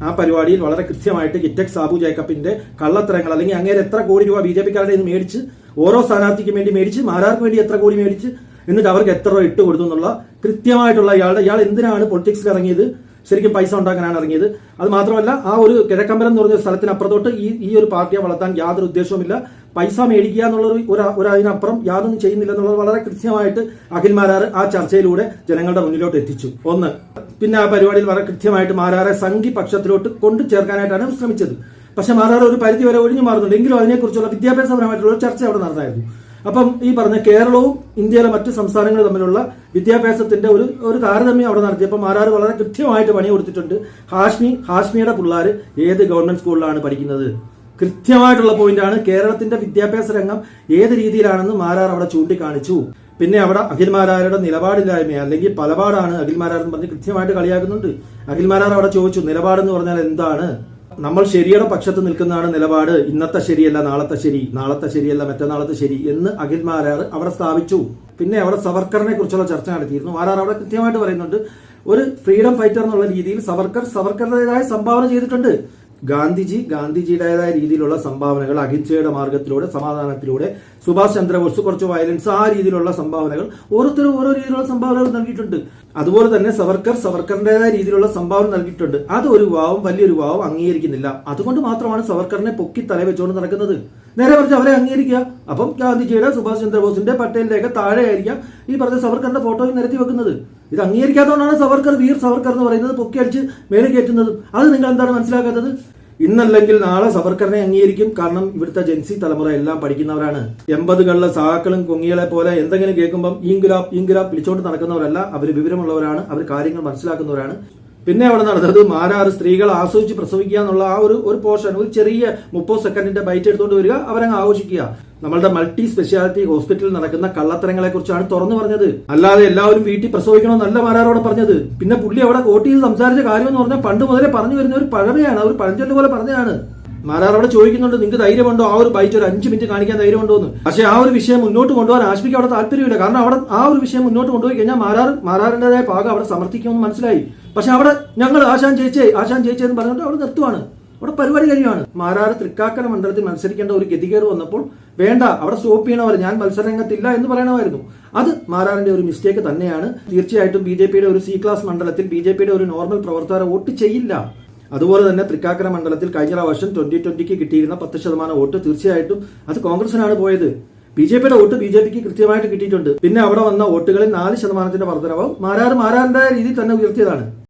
ആ പരിപാടിയിൽ വളരെ കൃത്യമായിട്ട് കിറ്റക് സാബു ജേക്കബിന്റെ കള്ളത്തരങ്ങൾ അല്ലെങ്കിൽ അങ്ങേര് എത്ര കോടി രൂപ BJP-ക്കാരുടെ നിന്ന് മേടിച്ച് ഓരോ സ്ഥാനാർത്ഥിക്കും വേണ്ടി മേടിച്ച് മാരാർക്ക് വേണ്ടി എത്ര കോടി മേടിച്ച് എന്നിട്ട് അവർക്ക് എത്ര രൂപ ഇട്ട് കൊടുത്തു എന്നുള്ള കൃത്യമായിട്ടുള്ള ഇയാൾ എന്തിനാണ് പൊളിറ്റിക്സിൽ ഇറങ്ങിയത്, ശരിക്കും പൈസ ഉണ്ടാക്കാനാണ് ഇറങ്ങിയത്. അത് മാത്രമല്ല ആ ഒരു കിഴക്കമ്പലം എന്ന് പറഞ്ഞ സ്ഥലത്തിനപ്പുറത്തോട്ട് ഈ ഒരു പാർട്ടിയെ വളർത്താൻ യാതൊരു ഉദ്ദേശവുമില്ല. പൈസ മേടിക്കുക എന്നുള്ള ഒരു അതിനപ്പുറം യാതൊന്നും ചെയ്യുന്നില്ല എന്നുള്ളത് വളരെ കൃത്യമായിട്ട് അഖിൽ മാരാർ ആ ചർച്ചയിലൂടെ ജനങ്ങളുടെ മുന്നിലോട്ട് എത്തിച്ചു. ഒന്ന്, പിന്നെ ആ പരിപാടിയിൽ വളരെ കൃത്യമായിട്ട് മാരാറെ സംഘി പക്ഷത്തിലോട്ട് കൊണ്ടു ചേർക്കാനായിട്ടാണ് ശ്രമിച്ചത്. പക്ഷെ മാരാർ ഒരു പരിധി വരെ ഒഴിഞ്ഞു മാറുന്നുണ്ട്. എങ്കിലും അതിനെക്കുറിച്ചുള്ള വിദ്യാഭ്യാസപരമായിട്ടുള്ള ഒരു ചർച്ച അവിടെ നടന്നായിരുന്നു. അപ്പം ഈ പറഞ്ഞ കേരളവും ഇന്ത്യയിലെ മറ്റു സംസ്ഥാനങ്ങളും തമ്മിലുള്ള വിദ്യാഭ്യാസത്തിന്റെ ഒരു താരതമ്യം അവിടെ നടത്തിയപ്പോൾ മാരാർ വളരെ കൃത്യമായിട്ട് പണി കൊടുത്തിട്ടുണ്ട്. ഹാഷ്മിയുടെ പിള്ളേർ ഏത് ഗവൺമെന്റ് സ്കൂളിലാണ് പഠിക്കുന്നത്? കൃത്യമായിട്ടുള്ള പോയിന്റാണ്. കേരളത്തിന്റെ വിദ്യാഭ്യാസ രംഗം ഏത് രീതിയിലാണെന്ന് മാരാർ അവിടെ ചൂണ്ടിക്കാണിച്ചു. പിന്നെ അവിടെ അഖിൽ മാരാരുടെ നിലപാടില്ലായ്മ അല്ലെങ്കിൽ പലപാടാണ് അഖിൽ മാരാർ എന്ന് പറഞ്ഞ് കൃത്യമായിട്ട് കളിയാക്കുന്നുണ്ട്. അഖിൽ മാരാർ അവിടെ ചോദിച്ചു, നിലപാടെന്ന് പറഞ്ഞാൽ എന്താണ്? നമ്മൾ ശരിയുടെ പക്ഷത്ത് നിൽക്കുന്നതാണ് നിലപാട്. ഇന്നത്തെ ശരിയല്ല നാളത്തെ ശരി, നാളത്തെ ശരിയല്ല മറ്റന്നാളത്തെ ശരി എന്ന് അഖിൽ മാരാർ അവിടെ സ്ഥാപിച്ചു. പിന്നെ അവിടെ സവർക്കറിനെ കുറിച്ചുള്ള ചർച്ച നടത്തിയിരുന്നു. മാരാർ അവിടെ കൃത്യമായിട്ട് പറയുന്നുണ്ട്, ഒരു ഫ്രീഡം ഫൈറ്റർ എന്നുള്ള രീതിയിൽ സവർക്കറുടേതായ സംഭാവന ചെയ്തിട്ടുണ്ട്. ഗാന്ധിജിയുടേതായ രീതിയിലുള്ള സംഭാവനകൾ, അഹിംസയുടെ മാർഗത്തിലൂടെ, സമാധാനത്തിലൂടെ, സുഭാഷ് ചന്ദ്രബോസ് കുറച്ച് വയലൻസ്, ആ രീതിയിലുള്ള സംഭാവനകൾ ഓരോരുത്തരും ഓരോ രീതിയിലുള്ള സംഭാവനകൾ നൽകിയിട്ടുണ്ട്. അതുപോലെ തന്നെ സവർക്കറിന്റേതായ രീതിയിലുള്ള സംഭാവന നൽകിയിട്ടുണ്ട്. അത് ഒരു വിഭാഗം വലിയൊരു വിഭാഗം അംഗീകരിക്കുന്നില്ല. അതുകൊണ്ട് മാത്രമാണ് സവർക്കറിനെ പൊക്കി തല വെച്ചുകൊണ്ട് നടക്കുന്നത്. നേരെ പറഞ്ഞ് അവരെ അംഗീകരിക്കുക. അപ്പം ഗാന്ധിജിയുടെ, സുഭാഷ് ചന്ദ്രബോസിന്റെ, പട്ടേലിന്റെയൊക്കെ താഴെയായിരിക്കാം ഈ പറഞ്ഞ സവർക്കറിന്റെ ഫോട്ടോയും നിരത്തി വെക്കുന്നത്. ഇത് അംഗീകരിക്കാത്തതുകൊണ്ടാണ് സവർക്കർ, വീർ സവർക്കർ എന്ന് പറയുന്നത്, പൊക്കി അടിച്ച് മേലെ കയറ്റുന്നതും. അത് നിങ്ങൾ എന്താണ് മനസ്സിലാക്കാത്തത്? ഇന്നല്ലെങ്കിൽ നാളെ സവർക്കറിനെ അംഗീകരിക്കും. കാരണം ഇവിടുത്തെ ജെൻസി തലമുറ എല്ലാം പഠിക്കുന്നവരാണ്. 80കളിലെ സഹാക്കളും കൊങ്ങികളെ പോലെ എന്തെങ്കിലും കേൾക്കുമ്പോൾ ഈങ്കുലാബ് വിളിച്ചോണ്ട് നടക്കുന്നവരല്ല. അവർ വിവരമുള്ളവരാണ്, അവർ കാര്യങ്ങൾ മനസ്സിലാക്കുന്നവരാണ്. പിന്നെ അവിടെ നടന്നത് മാരാർ സ്ത്രീകൾ ആസ്വദിച്ച് പ്രസവിക്കുക എന്നുള്ള ആ ഒരു പോർഷൻ, ഒരു ചെറിയ 30 സെക്കൻഡിന്റെ ബൈറ്റ് എടുത്തുകൊണ്ട് വരിക, അവരങ്ങ് ആഘോഷിക്കുക. നമ്മളുടെ മൾട്ടി സ്പെഷ്യാലിറ്റി ഹോസ്പിറ്റലിൽ നടക്കുന്ന കള്ളത്തരങ്ങളെ കുറിച്ചാണ് തുറന്നു പറഞ്ഞത്. അല്ലാതെ എല്ലാവരും വീട്ടിൽ പ്രസവിക്കണമെന്നല്ല മാരാരോടെ പറഞ്ഞത്. പിന്നെ പുള്ളി അവിടെ കോട്ട് ചെയ്ത് സംസാരിച്ച കാര്യം എന്ന് പറഞ്ഞാൽ പണ്ട് മുതലേ പറഞ്ഞു വരുന്ന ഒരു പഴമയാണ്, ഒരു പഴഞ്ചൊല്ല് പോലെ പറഞ്ഞതാണ്. മാരാർ അവിടെ ചോദിക്കുന്നുണ്ട്, നിങ്ങൾക്ക് ധൈര്യമുണ്ടോ ആ ഒരു ബൈറ്റ് ഒരു 5 മിനിറ്റ് കാണിക്കാൻ ധൈര്യമുണ്ടോ എന്ന്. പക്ഷെ ആ ഒരു വിഷയം മുന്നോട്ട് കൊണ്ടുപോകാൻ ആശ്മിക്ക് അവിടെ താല്പര്യമില്ല. കാരണം അവിടെ ആ ഒരു വിഷയം മുന്നോട്ട് കൊണ്ടുപോയി കഴിഞ്ഞാൽ മാരാറിന്റേതായ ഭാഗം അവിടെ സമർത്ഥിക്കുമെന്ന് മനസ്സിലായി. പക്ഷെ അവിടെ ഞങ്ങൾ ആശാൻ ചേച്ചെന്ന് പറഞ്ഞിട്ട് അവിടെ നിർത്തുവാണ്. അവിടെ പരിപാടി കഴിയുവാണ്. മാരാർ തൃക്കാക്കര മണ്ഡലത്തിൽ മത്സരിക്കേണ്ട ഒരു ഗതികേട് വന്നപ്പോൾ വേണ്ട, അവിടെ സ്റ്റോപ്പ് ചെയ്യണവർ, ഞാൻ മത്സരരംഗത്തില്ല എന്ന് പറയണമായിരുന്നു. അത് മാരാറിന്റെ ഒരു മിസ്റ്റേക്ക് തന്നെയാണ്. തീർച്ചയായിട്ടും BJP-യുടെ ഒരു C ക്ലാസ് മണ്ഡലത്തിൽ BJP-യുടെ ഒരു നോർമൽ പ്രവർത്തകരെ വോട്ട് ചെയ്യില്ല. അതുപോലെ തന്നെ തൃക്കാക്കര മണ്ഡലത്തിൽ കഴിഞ്ഞ പ്രാവശ്യം 2020 കിട്ടിയിരുന്ന 10% വോട്ട് തീർച്ചയായിട്ടും അത് കോൺഗ്രസിനാണ് പോയത്. BJP-യുടെ വോട്ട് BJP-ക്ക് കൃത്യമായിട്ട് കിട്ടിയിട്ടുണ്ട്. പിന്നെ അവിടെ വന്ന വോട്ടുകളിൽ 4% വർധനവ് മാരാറിന്റെ രീതിയിൽ തന്നെ ഉയർത്തിയതാണ്.